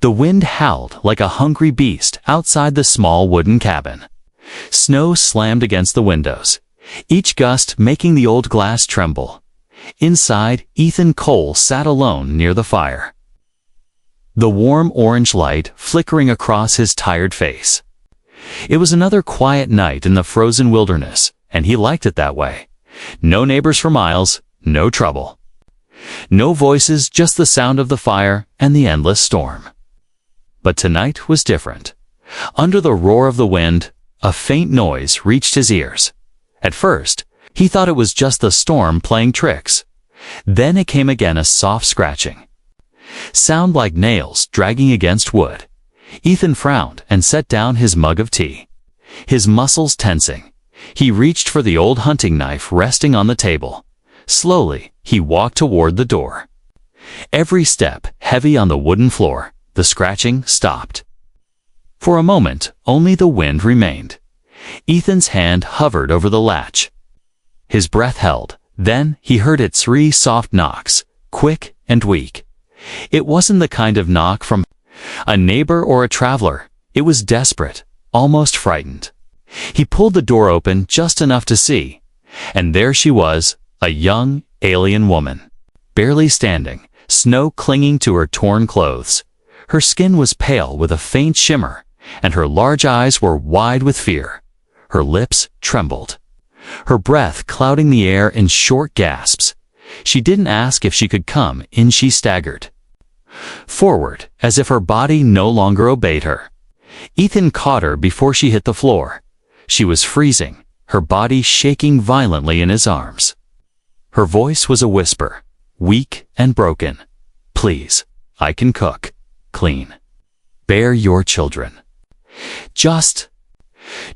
The wind howled like a hungry beast outside the small wooden cabin. Snow slammed against the windows, each gust making the old glass tremble. Inside, Ethan Cole sat alone near the fire, the warm orange light flickering across his tired face. It was another quiet night in the frozen wilderness, and he liked it that way. No neighbors for miles, no trouble. No voices, just the sound of the fire and the endless storm. But tonight was different. Under the roar of the wind, a faint noise reached his ears. At first, he thought it was just the storm playing tricks. Then it came again, a soft scratching. Sound like nails dragging against wood. Ethan frowned and set down his mug of tea. His muscles tensing. He reached for the old hunting knife resting on the table. Slowly, he walked toward the door. Every step heavy on the wooden floor, the scratching stopped. For a moment, only the wind remained. Ethan's hand hovered over the latch. His breath held. Then he heard its 3 soft knocks, quick and weak. It wasn't the kind of knock from a neighbor or a traveler. It was desperate, almost frightened. He pulled the door open just enough to see, and there she was, a young, alien woman, barely standing, snow clinging to her torn clothes. Her skin was pale with a faint shimmer, and her large eyes were wide with fear. Her lips trembled, her breath clouding the air in short gasps. She didn't ask if she could come in. She staggered forward, as if her body no longer obeyed her. Ethan caught her before she hit the floor. She was freezing, her body shaking violently in his arms. Her voice was a whisper, weak and broken. "Please, I can cook, clean, bear your children. Just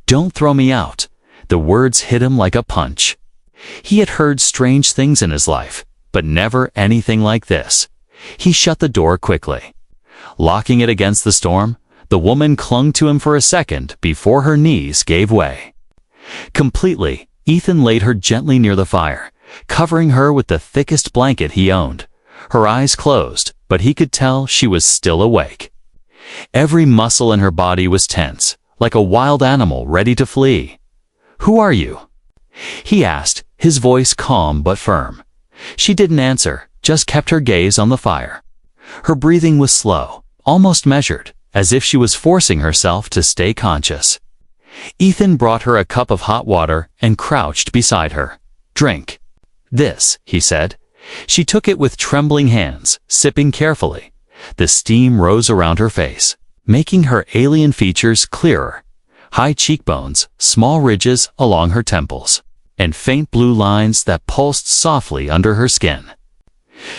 don't throw me out." The words hit him like a punch. He had heard strange things in his life, but never anything like this. He shut the door quickly. Locking it against the storm, the woman clung to him for a second before her knees gave way. Completely, Ethan laid her gently near the fire, covering her with the thickest blanket he owned. Her eyes closed, but he could tell she was still awake. Every muscle in her body was tense, like a wild animal ready to flee. "Who are you?" he asked, his voice calm but firm. She didn't answer, just kept her gaze on the fire. Her breathing was slow, almost measured, as if she was forcing herself to stay conscious. Ethan brought her a cup of hot water and crouched beside her. "Drink this," he said. She took it with trembling hands, sipping carefully. The steam rose around her face, making her alien features clearer. High cheekbones, small ridges along her temples, and faint blue lines that pulsed softly under her skin.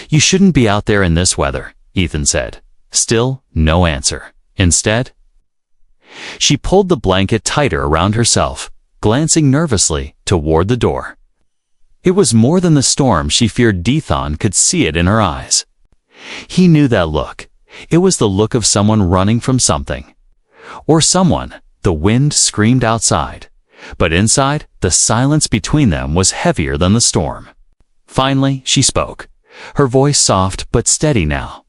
"You shouldn't be out there in this weather," Ethan said. Still, no answer. Instead, she pulled the blanket tighter around herself, glancing nervously toward the door. It was more than the storm she feared. Ethan could see it in her eyes. He knew that look. It was the look of someone running from something. Or someone. The wind screamed outside, but inside, the silence between them was heavier than the storm. Finally, she spoke, her voice soft but steady now.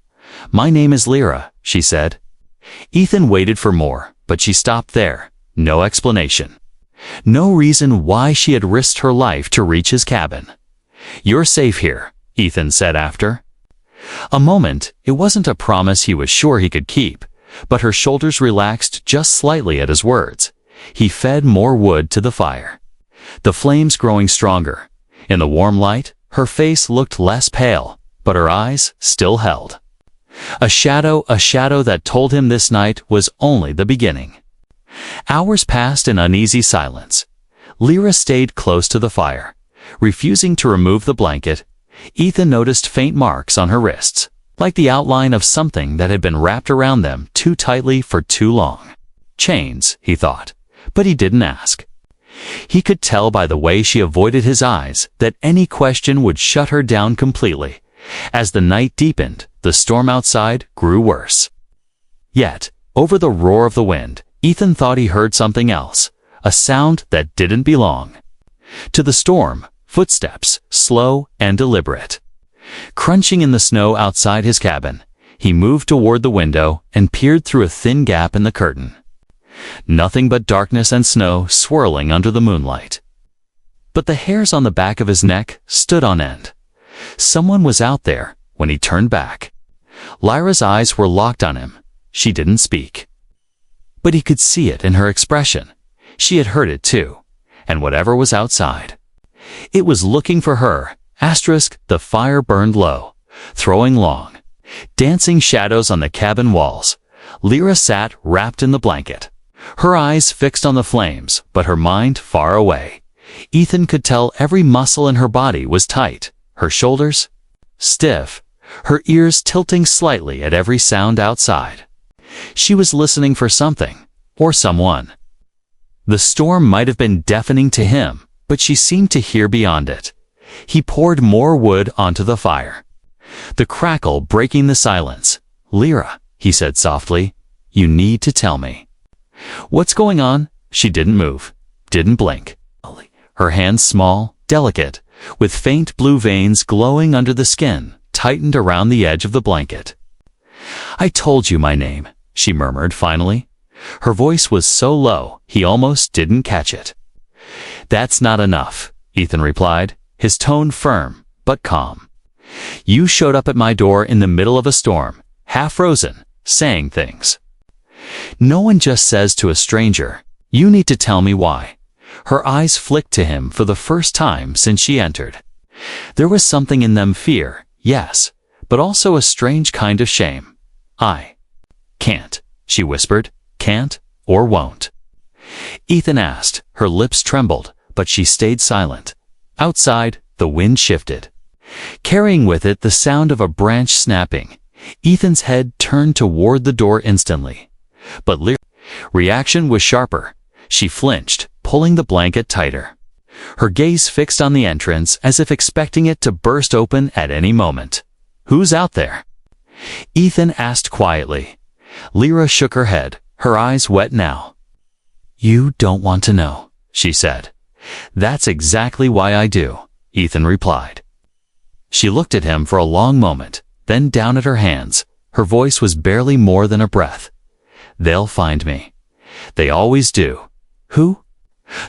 "My name is Lyra," she said. Ethan waited for more, but she stopped there. No explanation. No reason why she had risked her life to reach his cabin. "You're safe here," Ethan said after. A moment, it wasn't a promise he was sure he could keep, but her shoulders relaxed just slightly at his words. He fed more wood to the fire, the flames growing stronger. In the warm light, her face looked less pale, but her eyes still held. A shadow that told him this night was only the beginning. Hours passed in uneasy silence. Lyra stayed close to the fire, refusing to remove the blanket. Ethan noticed faint marks on her wrists, like the outline of something that had been wrapped around them too tightly for too long. Chains, he thought, but he didn't ask. He could tell by the way she avoided his eyes that any question would shut her down completely. As the night deepened, the storm outside grew worse. Yet, over the roar of the wind, Ethan thought he heard something else, a sound that didn't belong to the storm. Footsteps, slow and deliberate, crunching in the snow outside his cabin. He moved toward the window and peered through a thin gap in the curtain. Nothing but darkness and snow swirling under the moonlight. But the hairs on the back of his neck stood on end. Someone was out there when he turned back. Lyra's eyes were locked on him. She didn't speak. But he could see it in her expression. She had heard it too. And whatever was outside, it was looking for her. The fire burned low, throwing long, dancing shadows on the cabin walls. Lyra sat wrapped in the blanket, her eyes fixed on the flames, but her mind far away. Ethan could tell every muscle in her body was tight, her shoulders stiff, her ears tilting slightly at every sound outside. She was listening for something, or someone. The storm might have been deafening to him, but she seemed to hear beyond it. He poured more wood onto the fire, the crackle breaking the silence. "Lyra," he said softly, "you need to tell me. What's going on?" She didn't move, didn't blink. Her hands small, delicate, with faint blue veins glowing under the skin, tightened around the edge of the blanket. "I told you my name," she murmured finally. Her voice was so low, he almost didn't catch it. "That's not enough," Ethan replied, his tone firm, but calm. "You showed up at my door in the middle of a storm, half frozen, saying things. No one just says to a stranger, 'You need to tell me why.'" Her eyes flicked to him for the first time since she entered. There was something in them, fear, yes, but also a strange kind of shame. "I can't," she whispered, "can't or won't." Ethan asked. Her lips trembled, but she stayed silent. Outside, the wind shifted, carrying with it the sound of a branch snapping. Ethan's head turned toward the door instantly. But Lyra's reaction was sharper. She flinched, pulling the blanket tighter, her gaze fixed on the entrance as if expecting it to burst open at any moment. "Who's out there?" Ethan asked quietly. Lyra shook her head, her eyes wet now. "You don't want to know," she said. "That's exactly why I do," Ethan replied. She looked at him for a long moment, then down at her hands. Her voice was barely more than a breath. "They'll find me. They always do." "Who?"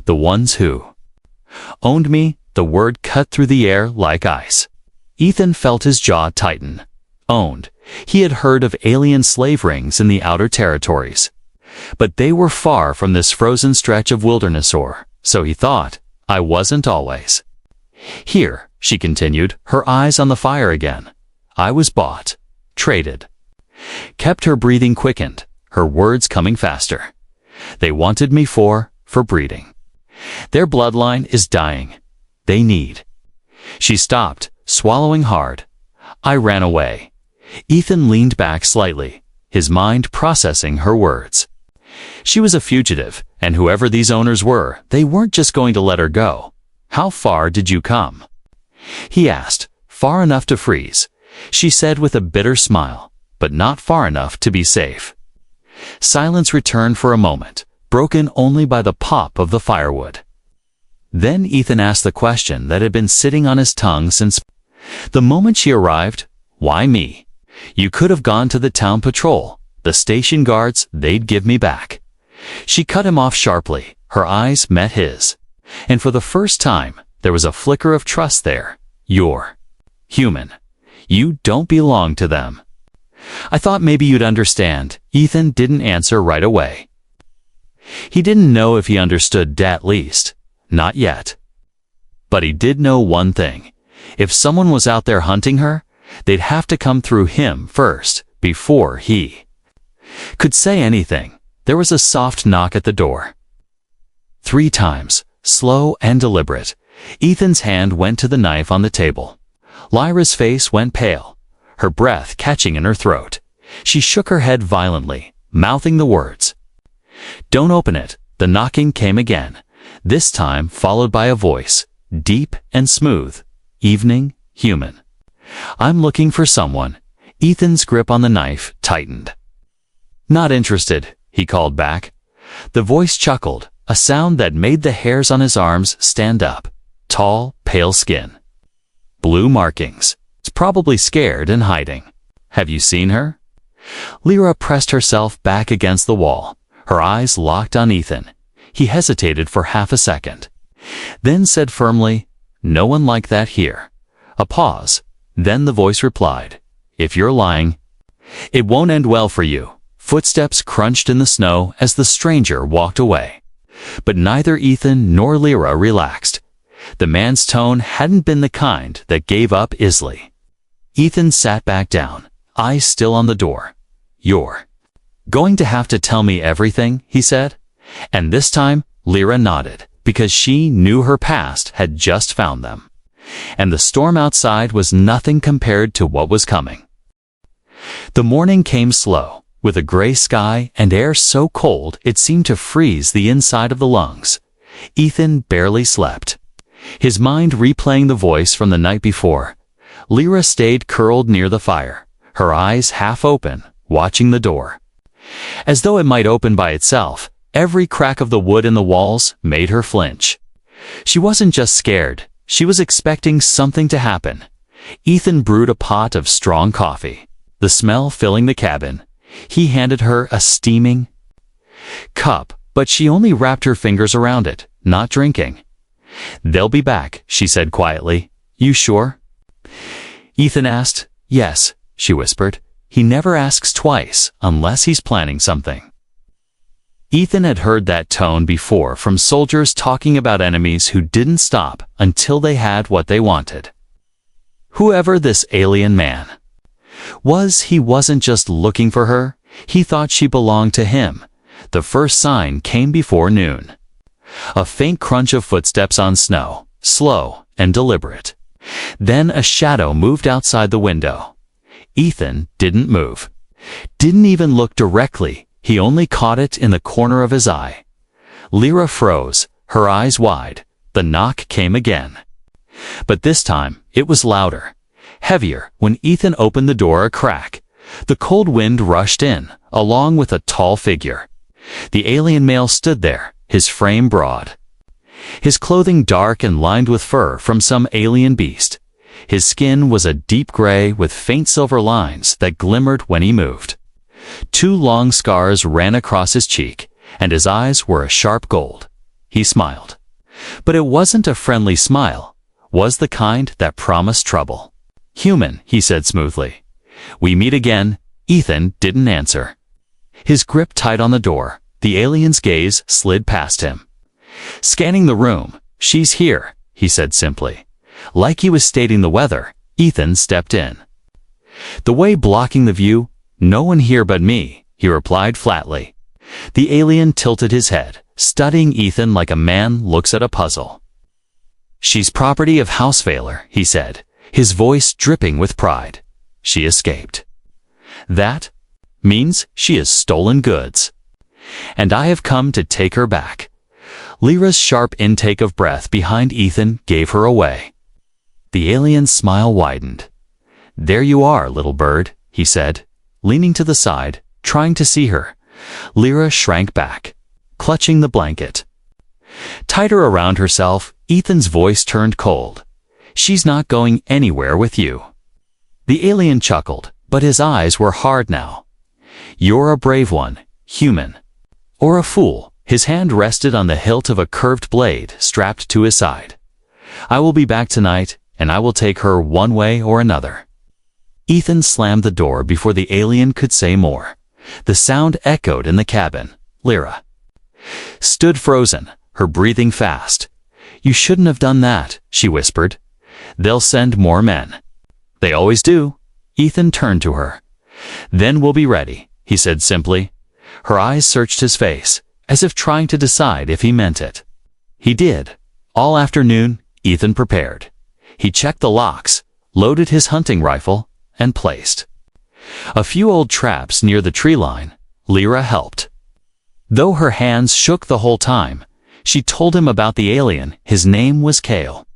"The ones who owned me." The word cut through the air like ice. Ethan felt his jaw tighten. Owned. He had heard of alien slave rings in the outer territories, but they were far from this frozen stretch of wilderness, or so he thought. "I wasn't always here," she continued, her eyes on the fire again. "I was bought, traded." Kept her breathing quickened, her words coming faster. "They wanted me for breeding. Their bloodline is dying. They need." She stopped, swallowing hard. "I ran away." Ethan leaned back slightly, his mind processing her words. She was a fugitive, and whoever these owners were, they weren't just going to let her go. "How far did you come?" he asked. "Far enough to freeze," she said with a bitter smile, "but not far enough to be safe." Silence returned for a moment, broken only by the pop of the firewood. Then Ethan asked the question that had been sitting on his tongue since the moment she arrived. "Why me? You could have gone to the town patrol. The station guards, they'd give me back." She cut him off sharply. Her eyes met his, and for the first time, there was a flicker of trust there. "You're human. You don't belong to them." "I thought maybe you'd understand." Ethan didn't answer right away. He didn't know if he understood, at least. Not yet. But he did know one thing. If someone was out there hunting her, they'd have to come through him first, before he could say anything. There was a soft knock at the door. 3 times, slow and deliberate. Ethan's hand went to the knife on the table. Lyra's face went pale, her breath catching in her throat. She shook her head violently, mouthing the words. "Don't open it." The knocking came again, this time followed by a voice, deep and smooth. "Evening, human. I'm looking for someone." Ethan's grip on the knife tightened. "Not interested," he called back. The voice chuckled, a sound that made the hairs on his arms stand up. Tall, pale skin. Blue markings. It's probably scared and hiding. "Have you seen her?" Lyra pressed herself back against the wall, her eyes locked on Ethan. He hesitated for half a second, then said firmly, "No one like that here." A pause. Then the voice replied, "If you're lying, it won't end well for you." Footsteps crunched in the snow as the stranger walked away. But neither Ethan nor Lyra relaxed. The man's tone hadn't been the kind that gave up easily. Ethan sat back down, eyes still on the door. "You're going to have to tell me everything," he said. And this time, Lyra nodded, because she knew her past had just found them. And the storm outside was nothing compared to what was coming. The morning came slow, with a gray sky and air so cold it seemed to freeze the inside of the lungs. Ethan barely slept, his mind replaying the voice from the night before. Lyra stayed curled near the fire, her eyes half open, watching the door. As though it might open by itself, every crack of the wood in the walls made her flinch. She wasn't just scared, she was expecting something to happen. Ethan brewed a pot of strong coffee, the smell filling the cabin. He handed her a steaming cup, but she only wrapped her fingers around it, not drinking. "They'll be back," she said quietly. "You sure?" Ethan asked. "Yes," she whispered. "He never asks twice, unless he's planning something." Ethan had heard that tone before from soldiers talking about enemies who didn't stop until they had what they wanted. Whoever this alien man was, he wasn't just looking for her, he thought she belonged to him. The first sign came before noon. A faint crunch of footsteps on snow, slow and deliberate. Then a shadow moved outside the window. Ethan didn't move, didn't even look directly, he only caught it in the corner of his eye. Lyra froze, her eyes wide. The knock came again. But this time, it was louder, heavier. When Ethan opened the door a crack, the cold wind rushed in, along with a tall figure. The alien male stood there, his frame broad, his clothing dark and lined with fur from some alien beast. His skin was a deep gray with faint silver lines that glimmered when he moved. 2 long scars ran across his cheek, and his eyes were a sharp gold. He smiled. But it wasn't a friendly smile, was the kind that promised trouble. "Human," he said smoothly. "We meet again." Ethan didn't answer. His grip tight on the door, the alien's gaze slid past him. Scanning the room, "She's here," he said simply. Like he was stating the weather, Ethan stepped in. "The way blocking the view, no one here but me," he replied flatly. The alien tilted his head, studying Ethan like a man looks at a puzzle. "She's property of House Veiler," he said, his voice dripping with pride. "She escaped. That means she has stolen goods. And I have come to take her back." Lyra's sharp intake of breath behind Ethan gave her away. The alien's smile widened. "There you are, little bird," he said, leaning to the side, trying to see her. Lyra shrank back, clutching the blanket tighter around herself. Ethan's voice turned cold. "She's not going anywhere with you." The alien chuckled, but his eyes were hard now. "You're a brave one, human. Or a fool." His hand rested on the hilt of a curved blade strapped to his side. "I will be back tonight, and I will take her one way or another." Ethan slammed the door before the alien could say more. The sound echoed in the cabin. Lyra stood frozen, her breathing fast. "You shouldn't have done that," she whispered. "They'll send more men." "They always do." Ethan turned to her. "Then we'll be ready," he said simply. Her eyes searched his face, as if trying to decide if he meant it. He did. All afternoon, Ethan prepared. He checked the locks, loaded his hunting rifle, and placed a few old traps near the tree line. Lyra helped. Though her hands shook the whole time, she told him about the alien. His name was Kale,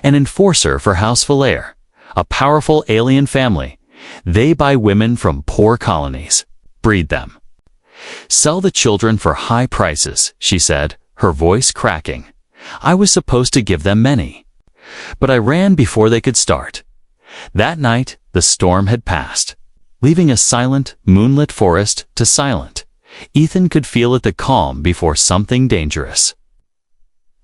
an enforcer for House Veiler, a powerful alien family. They buy women from poor colonies, breed them, sell the children for high prices, she said, her voice cracking. "I was supposed to give them many, but I ran before they could start." That night, the storm had passed. leaving a silent, moonlit forest to silent. Ethan could feel it, the calm before something dangerous.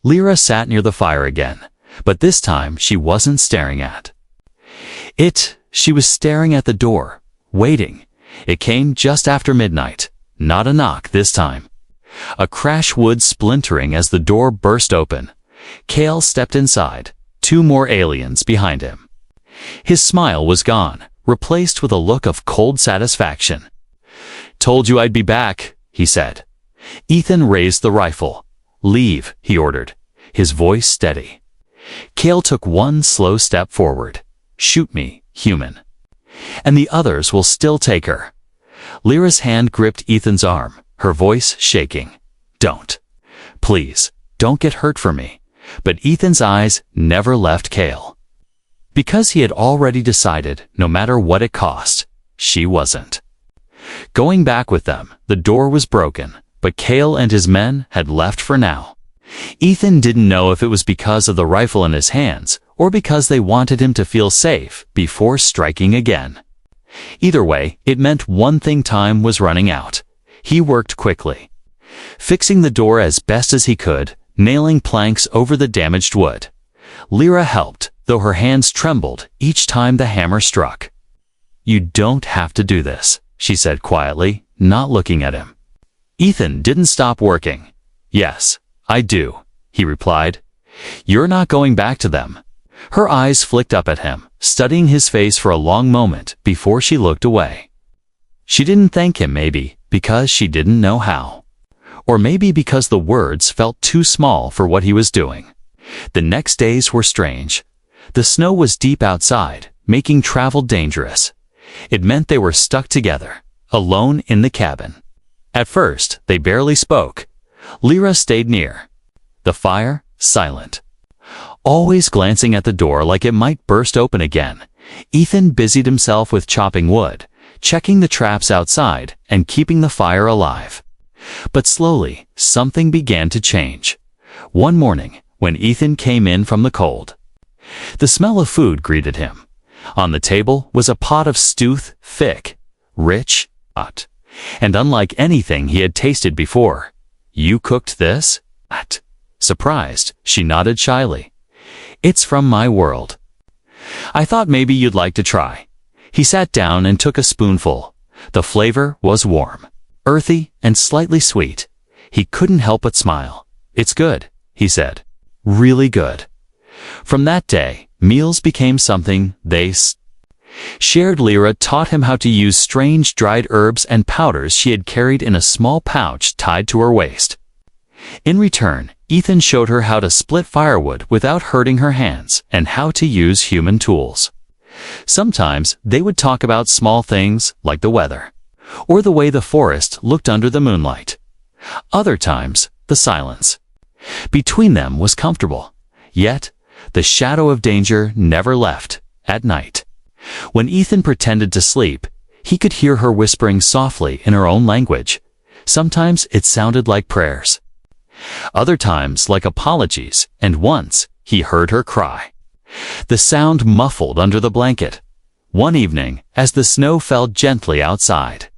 Lyra sat near the fire again, but this time she wasn't staring at it. She was staring at the door, waiting. It came just after midnight. Not a knock this time. A crash, wood splintering as the door burst open. Cale stepped inside, 2 more aliens behind him. His smile was gone, replaced with a look of cold satisfaction. "Told you I'd be back," he said. Ethan raised the rifle. "Leave," he ordered, his voice steady. Cale took 1 slow step forward. "Shoot me, human. And the others will still take her." Lyra's hand gripped Ethan's arm, her voice shaking. "Don't. Please, don't get hurt for me." But Ethan's eyes never left Cale. Because he had already decided, no matter what it cost, she wasn't going back with them. The door was broken, but Cale and his men had left for now. Ethan didn't know if it was because of the rifle in his hands, or because they wanted him to feel safe before striking again. Either way, it meant one thing: time was running out. He worked quickly, fixing the door as best as he could, nailing planks over the damaged wood. Lyra helped, though her hands trembled each time the hammer struck. "You don't have to do this," she said quietly, not looking at him. Ethan didn't stop working. "Yes, I do," he replied. "You're not going back to them." Her eyes flicked up at him, studying his face for a long moment before she looked away. She didn't thank him, maybe because she didn't know how. Or maybe because the words felt too small for what he was doing. The next days were strange. The snow was deep outside, making travel dangerous. It meant they were stuck together, alone in the cabin. At first, they barely spoke. Lyra stayed near the fire, silent, always glancing at the door like it might burst open again. Ethan busied himself with chopping wood, checking the traps outside, and keeping the fire alive. But slowly, something began to change. One morning, when Ethan came in from the cold, the smell of food greeted him. On the table was a pot of stew, thick, rich, hot, and unlike anything he had tasted before. "You cooked this?" Surprised, she nodded shyly. "It's from my world. I thought maybe you'd like to try." He sat down and took a spoonful. The flavor was warm, earthy, and slightly sweet. He couldn't help but smile. "It's good," he said. "Really good." From that day, meals became something they shared. Lyra taught him how to use strange dried herbs and powders she had carried in a small pouch tied to her waist. In return, Ethan showed her how to split firewood without hurting her hands and how to use human tools. Sometimes they would talk about small things like the weather, or the way the forest looked under the moonlight. Other times, the silence between them was comfortable, yet the shadow of danger never left. At night, when Ethan pretended to sleep, he could hear her whispering softly in her own language. Sometimes it sounded like prayers, other times like apologies, and once he heard her cry. The sound muffled under the blanket. One evening, as the snow fell gently outside,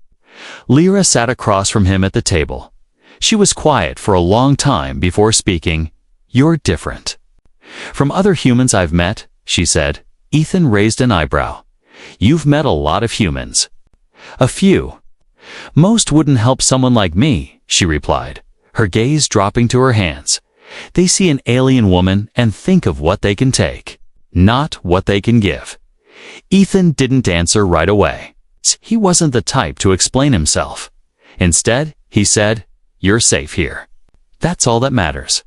Lyra sat across from him at the table. She was quiet for a long time before speaking. "You're different from other humans I've met," she said. Ethan raised an eyebrow. "You've met a lot of humans." "A few. Most wouldn't help someone like me," she replied, her gaze dropping to her hands. "They see an alien woman and think of what they can take, not what they can give." Ethan didn't answer right away. He wasn't the type to explain himself. Instead, he said, "You're safe here. That's all that matters."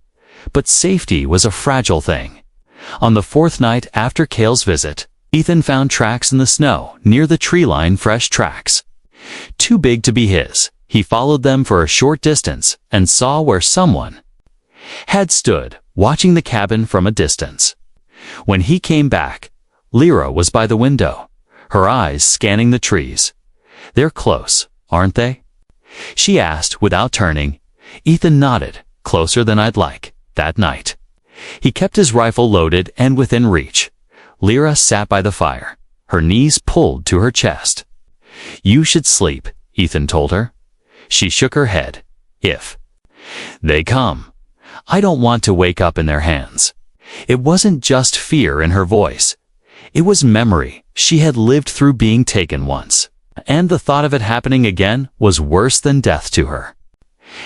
But safety was a fragile thing. On the 4th night after Cale's visit, Ethan found tracks in the snow near the tree line, fresh tracks, too big to be his. He followed them for a short distance and saw where someone had stood, watching the cabin from a distance. When he came back, Lyra was by the window, her eyes scanning the trees. "They're close, aren't they?" she asked without turning. Ethan nodded. "Closer than I'd like." That night, he kept his rifle loaded and within reach. Lyra sat by the fire, her knees pulled to her chest. You should sleep, Ethan told her. She shook her head. If they come, I don't want to wake up in their hands. It wasn't just fear in her voice. It was memory. She had lived through being taken once, and the thought of it happening again was worse than death to her.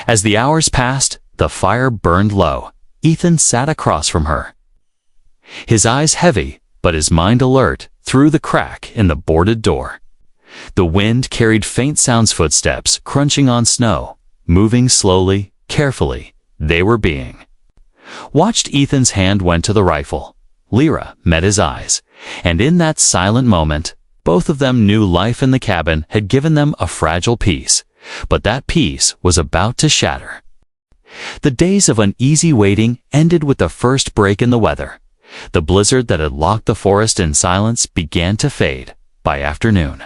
As the hours passed, the fire burned low. Ethan sat across from her, his eyes heavy, but his mind alert, through the crack in the boarded door. The wind carried faint sounds, footsteps crunching on snow, moving slowly, carefully. They were being watched. Ethan's hand went to the rifle. Lyra met his eyes, and in that silent moment, both of them knew life in the cabin had given them a fragile peace, but that peace was about to shatter. The days of uneasy waiting ended with the first break in the weather. The blizzard that had locked the forest in silence began to fade by afternoon.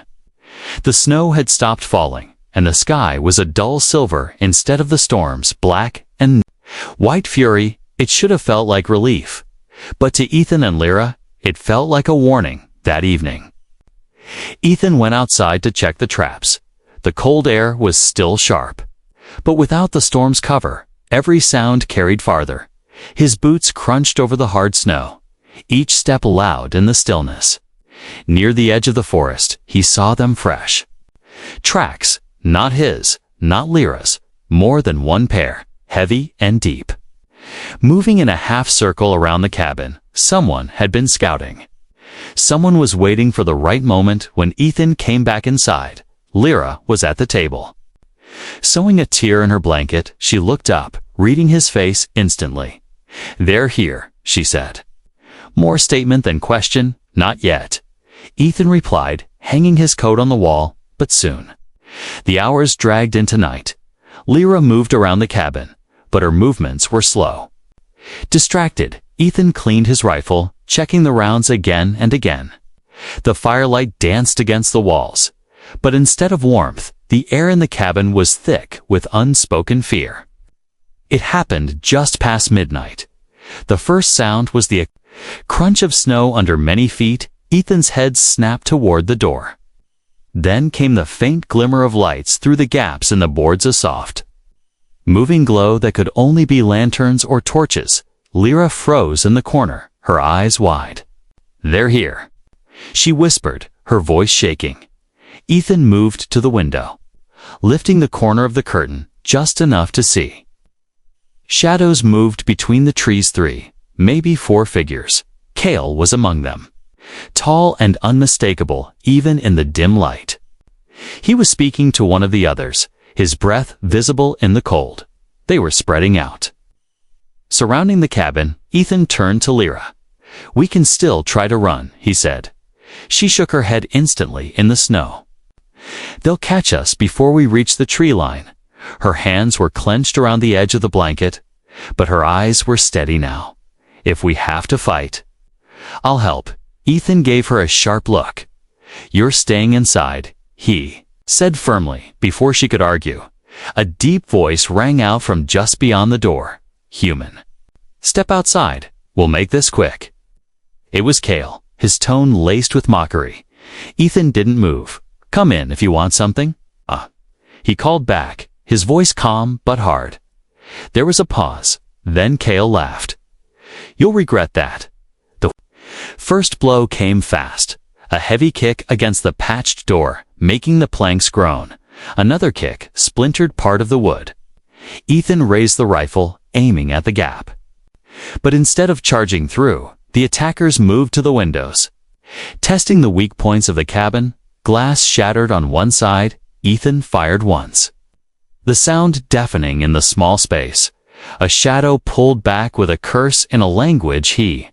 The snow had stopped falling, and the sky was a dull silver instead of the storm's black and white fury. It should have felt like relief, but to Ethan and Lyra, it felt like a warning that evening. Ethan went outside to check the traps. The cold air was still sharp, but without the storm's cover, every sound carried farther. His boots crunched over the hard snow, each step loud in the stillness. Near the edge of the forest, he saw them fresh. Tracks, not his, not Lyra's, more than one pair, heavy and deep. Moving in a half-circle around the cabin, someone had been scouting. Someone was waiting for the right moment. When Ethan came back inside, Lyra was at the table. Sewing a tear in her blanket, she looked up, reading his face instantly. "They're here," she said. More statement than question. "Not yet," Ethan replied, hanging his coat on the wall, "but soon." The hours dragged into night. Lyra moved around the cabin, but her movements were slow. Distracted, Ethan cleaned his rifle, checking the rounds again and again. The firelight danced against the walls, but instead of warmth, the air in the cabin was thick with unspoken fear. It happened just past midnight. The first sound was the crunch of snow under many feet. Ethan's head snapped toward the door. Then came the faint glimmer of lights through the gaps in the boards, a soft, moving glow that could only be lanterns or torches. Lyra froze in the corner, her eyes wide. "They're here," she whispered, her voice shaking. Ethan moved to the window, lifting the corner of the curtain just enough to see. Shadows moved between the trees, 3, maybe 4 figures. Cale was among them, tall and unmistakable even in the dim light. He was speaking to one of the others, his breath visible in the cold. They were spreading out. Surrounding the cabin, Ethan turned to Lyra. "We can still try to run," he said. She shook her head instantly in the snow. "They'll catch us before we reach the tree line." Her hands were clenched around the edge of the blanket, but her eyes were steady now. "If we have to fight, I'll help." Ethan gave her a sharp look. "You're staying inside," he said firmly, before she could argue. A deep voice rang out from just beyond the door. "Human, step outside. We'll make this quick." It was Cale, his tone laced with mockery. Ethan didn't move. "Come in if you want something." He called back, his voice calm but hard. There was a pause. Then Cale laughed. "You'll regret that." The first blow came fast. A heavy kick against the patched door, making the planks groan. Another kick splintered part of the wood. Ethan raised the rifle, aiming at the gap. But instead of charging through, the attackers moved to the windows. Testing the weak points of the cabin, glass shattered on one side. Ethan fired once, the sound deafening in the small space. A shadow pulled back with a curse in a language he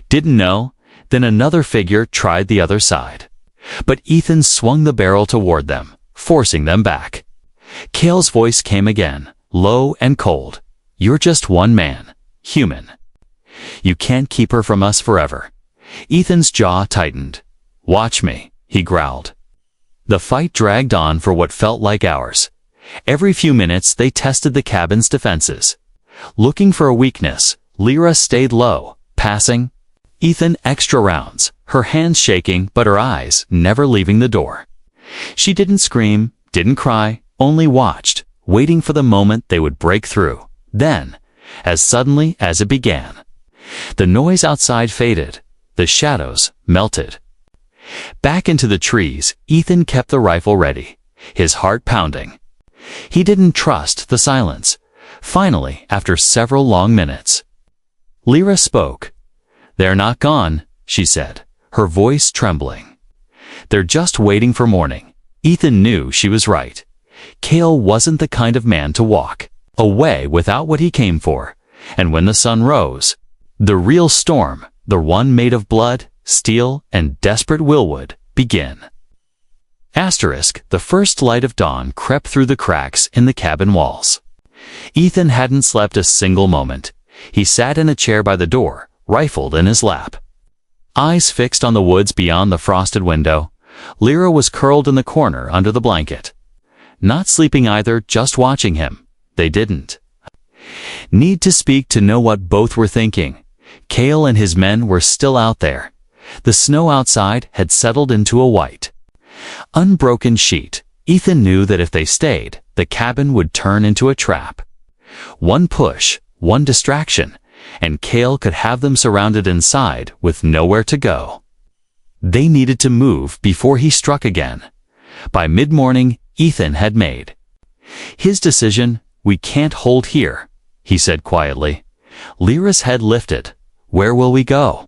didn't know. Then another figure tried the other side, but Ethan swung the barrel toward them, forcing them back. Cale's voice came again, low and cold. "You're just one man, human. You can't keep her from us forever." Ethan's jaw tightened. "Watch me," he growled. The fight dragged on for what felt like hours. Every few minutes they tested the cabin's defenses. Looking for a weakness, Lyra stayed low, passing Ethan extra rounds, her hands shaking but her eyes never leaving the door. She didn't scream, didn't cry, only watched, waiting for the moment they would break through. Then, as suddenly as it began, the noise outside faded, the shadows melted. Back into the trees, Ethan kept the rifle ready, his heart pounding. He didn't trust the silence. Finally, after several long minutes, Lyra spoke. "They're not gone," she said, her voice trembling. "They're just waiting for morning." Ethan knew she was right. Cale wasn't the kind of man to walk away without what he came for. And when the sun rose, the real storm, the one made of blood, steel, and desperate will would begin. The first light of dawn crept through the cracks in the cabin walls. Ethan hadn't slept a single moment. He sat in a chair by the door, rifle in his lap, eyes fixed on the woods beyond the frosted window. Lyra was curled in the corner under the blanket. Not sleeping either, just watching him. They didn't need to speak to know what both were thinking. Cale and his men were still out there. The snow outside had settled into a white, unbroken sheet. Ethan knew that if they stayed, the cabin would turn into a trap. One push, one distraction, and Cale could have them surrounded inside with nowhere to go. They needed to move before he struck again. By mid-morning, Ethan had made his decision. "We can't hold here," he said quietly. Lyra's head lifted. "Where will we go?"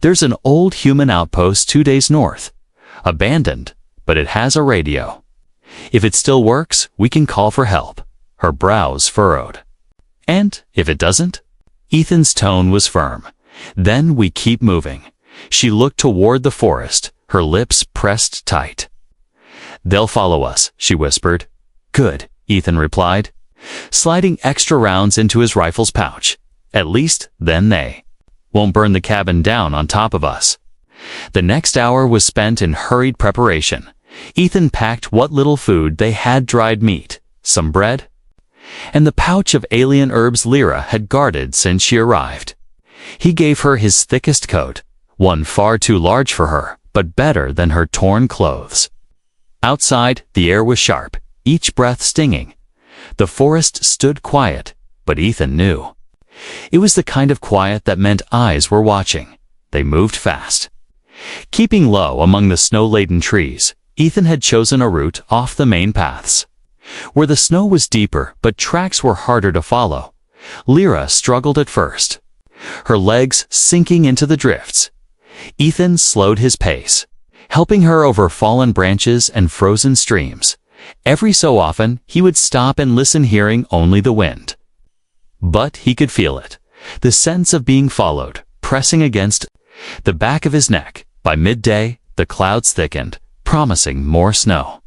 "There's an old human outpost 2 days north. Abandoned, but it has a radio. If it still works, we can call for help." Her brows furrowed. "And if it doesn't?" Ethan's tone was firm. "Then we keep moving." She looked toward the forest, her lips pressed tight. "They'll follow us," she whispered. "Good," Ethan replied, sliding extra rounds into his rifle's pouch. "At least then they won't burn the cabin down on top of us." The next hour was spent in hurried preparation. Ethan packed what little food they had: dried meat, some bread, and the pouch of alien herbs Lyra had guarded since she arrived. He gave her his thickest coat, one far too large for her, but better than her torn clothes. Outside, the air was sharp, each breath stinging. The forest stood quiet, but Ethan knew it was the kind of quiet that meant eyes were watching. They moved fast, keeping low among the snow-laden trees. Ethan had chosen a route off the main paths, where the snow was deeper but tracks were harder to follow. Lyra struggled at first, her legs sinking into the drifts. Ethan slowed his pace, helping her over fallen branches and frozen streams. Every so often, he would stop and listen, hearing only the wind. But he could feel it, the sense of being followed, pressing against the back of his neck. By midday, the clouds thickened, promising more snow.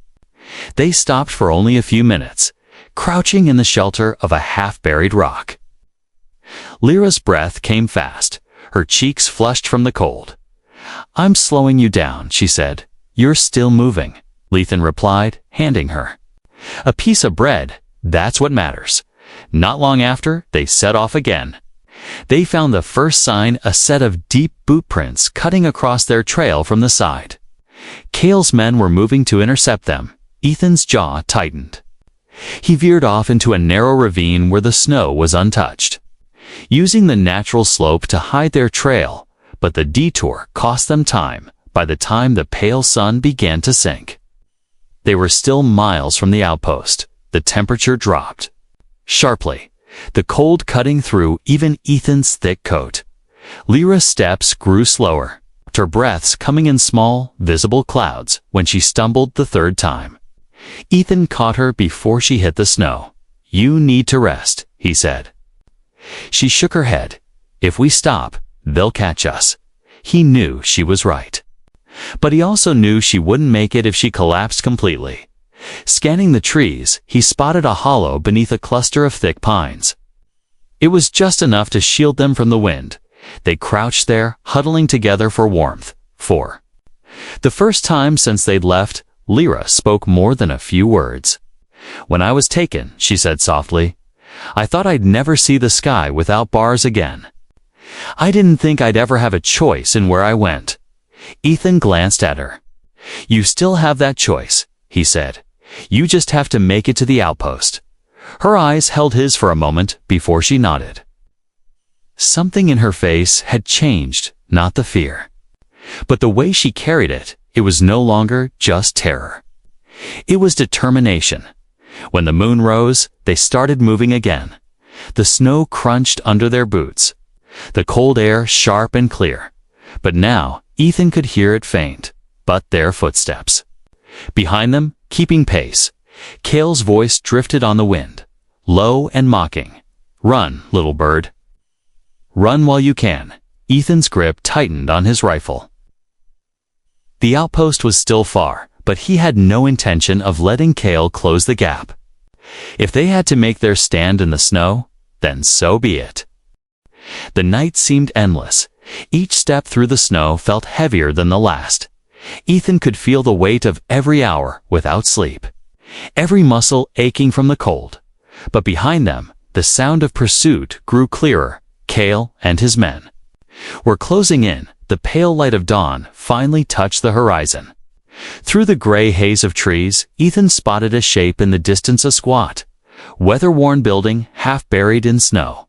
They stopped for only a few minutes, crouching in the shelter of a half-buried rock. Lyra's breath came fast, her cheeks flushed from the cold. "I'm slowing you down," she said. "You're still moving," Ethan replied, handing her a piece of bread. "That's what matters." Not long after, they set off again. They found the first sign, a set of deep boot prints cutting across their trail from the side. Cale's men were moving to intercept them. Ethan's jaw tightened. He veered off into a narrow ravine where the snow was untouched, using the natural slope to hide their trail, but the detour cost them time. By the time the pale sun began to sink, they were still miles from the outpost. The temperature dropped sharply, the cold cutting through even Ethan's thick coat. Lyra's steps grew slower, her breaths coming in small, visible clouds when she stumbled the third time. Ethan caught her before she hit the snow. "You need to rest," he said. She shook her head. "If we stop, they'll catch us." He knew she was right, but he also knew she wouldn't make it if she collapsed completely. Scanning the trees, he spotted a hollow beneath a cluster of thick pines. It was just enough to shield them from the wind. They crouched there, huddling together for warmth. For the first time since they'd left, Lyra spoke more than a few words. "When I was taken," she said softly, "I thought I'd never see the sky without bars again. I didn't think I'd ever have a choice in where I went." Ethan glanced at her. You still have that choice, he said. You just have to make it to the outpost. Her eyes held his for a moment before she nodded. Something in her face had changed, not the fear. But the way she carried it, it was no longer just terror. It was determination. When the moon rose, they started moving again. The snow crunched under their boots. The cold air sharp and clear. But now, Ethan could hear it faint, but their footsteps. Behind them, keeping pace, Cale's voice drifted on the wind, low and mocking. Run, little bird. Run while you can. Ethan's grip tightened on his rifle. The outpost was still far, but he had no intention of letting Cale close the gap. If they had to make their stand in the snow, then so be it. The night seemed endless. Each step through the snow felt heavier than the last. Ethan could feel the weight of every hour without sleep, every muscle aching from the cold. But behind them, the sound of pursuit grew clearer. Cale and his men were closing in. The pale light of dawn finally touched the horizon. Through the gray haze of trees, Ethan spotted a shape in the distance, a squat, weather-worn building half buried in snow.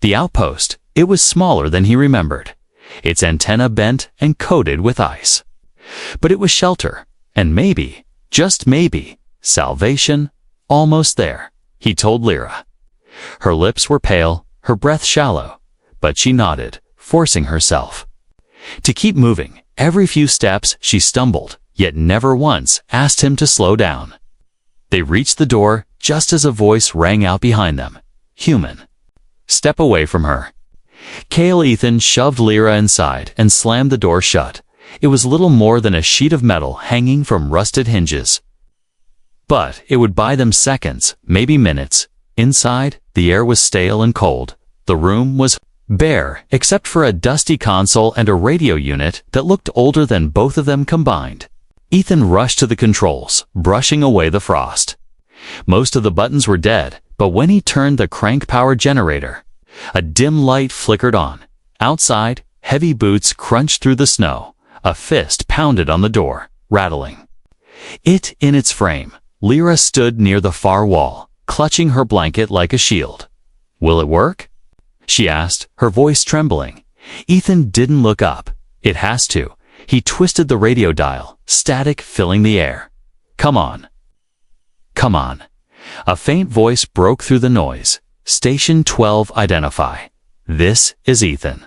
The outpost, it was smaller than he remembered, its antenna bent and coated with ice. But it was shelter, and maybe, just maybe, salvation, almost there, he told Lyra. Her lips were pale, her breath shallow, but she nodded, forcing herself to keep moving. Every few steps she stumbled, yet never once asked him to slow down. They reached the door just as a voice rang out behind them. Human. Step away from her. Cale Ethan shoved Lyra inside and slammed the door shut. It was little more than a sheet of metal hanging from rusted hinges. But it would buy them seconds, maybe minutes. Inside, the air was stale and cold. The room was bare, except for a dusty console and a radio unit that looked older than both of them combined. Ethan rushed to the controls, brushing away the frost. Most of the buttons were dead, but when he turned the crank power generator, a dim light flickered on. Outside, heavy boots crunched through the snow. A fist pounded on the door, rattling it in its frame. Lyra stood near the far wall, clutching her blanket like a shield. Will it work? She asked, her voice trembling. Ethan didn't look up. It has to. He twisted the radio dial, static filling the air. Come on. Come on. A faint voice broke through the noise. Station 12 identify. This is Ethan.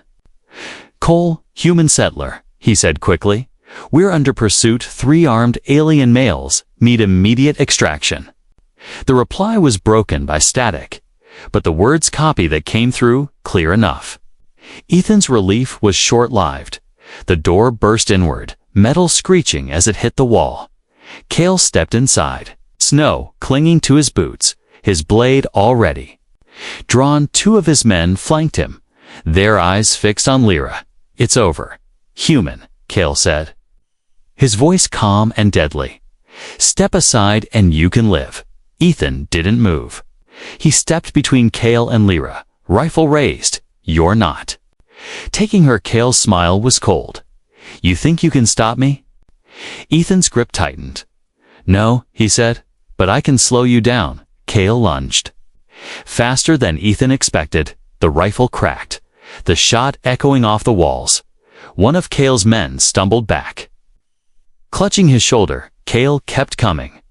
Cole, human settler, he said quickly. We're under pursuit. 3 armed alien males. Need immediate extraction. The reply was broken by static, but the words copy that came through clear enough. Ethan's relief was short-lived. The door burst inward, metal screeching as it hit the wall. Cale stepped inside, snow clinging to his boots, his blade all ready. Drawn, 2 of his men flanked him, their eyes fixed on Lyra. It's over. Human, Cale said, his voice calm and deadly. Step aside and you can live. Ethan didn't move. He stepped between Cale and Lyra, rifle raised. You're not. Taking her, Cale's smile was cold. You think you can stop me? Ethan's grip tightened. No, he said, but I can slow you down. Cale lunged. Faster than Ethan expected, the rifle cracked, the shot echoing off the walls. One of Cale's men stumbled back. Clutching his shoulder, Cale kept coming.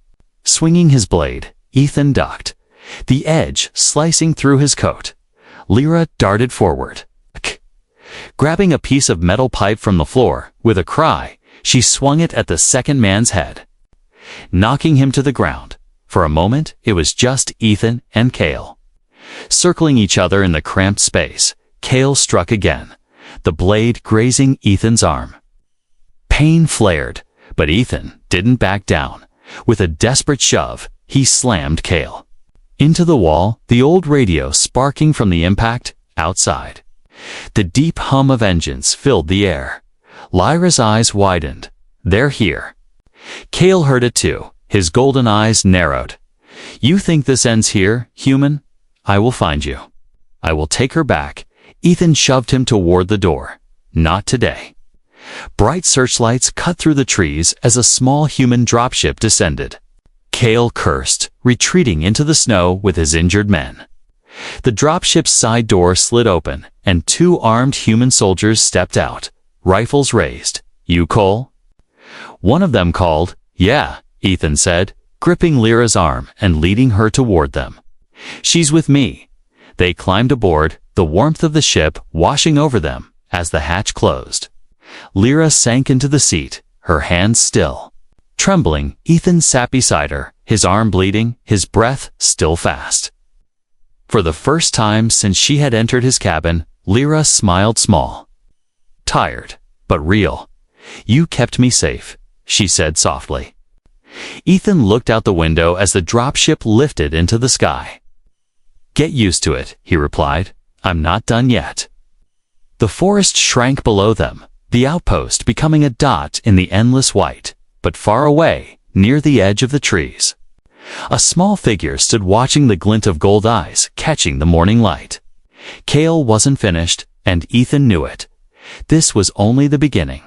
Swinging his blade, Ethan ducked, the edge slicing through his coat. Lyra darted forward. Grabbing a piece of metal pipe from the floor, with a cry, she swung it at the second man's head, knocking him to the ground. For a moment, it was just Ethan and Cale. Circling each other in the cramped space, Cale struck again, the blade grazing Ethan's arm. Pain flared, but Ethan didn't back down. With a desperate shove, he slammed Cale into the wall, the old radio sparking from the impact. Outside, the deep hum of engines filled the air. Lyra's eyes widened. They're here. Cale heard it too. His golden eyes narrowed. You think this ends here, human? I will find you. I will take her back. Ethan shoved him toward the door. Not today. Bright searchlights cut through the trees as a small human dropship descended. Cale cursed, retreating into the snow with his injured men. The dropship's side door slid open, and 2 armed human soldiers stepped out, rifles raised. "You Cole?" One of them called. "Yeah," Ethan said, gripping Lyra's arm and leading her toward them. "She's with me." They climbed aboard, the warmth of the ship washing over them as the hatch closed. Lyra sank into the seat, her hands still. Trembling, Ethan sat beside her, his arm bleeding, his breath still fast. For the first time since she had entered his cabin, Lyra smiled small. "Tired, but real. You kept me safe," she said softly. Ethan looked out the window as the dropship lifted into the sky. "Get used to it," he replied. "I'm not done yet." The forest shrank below them, the outpost becoming a dot in the endless white, but far away, near the edge of the trees. A small figure stood watching the glint of gold eyes catching the morning light. Cale wasn't finished, and Ethan knew it. This was only the beginning.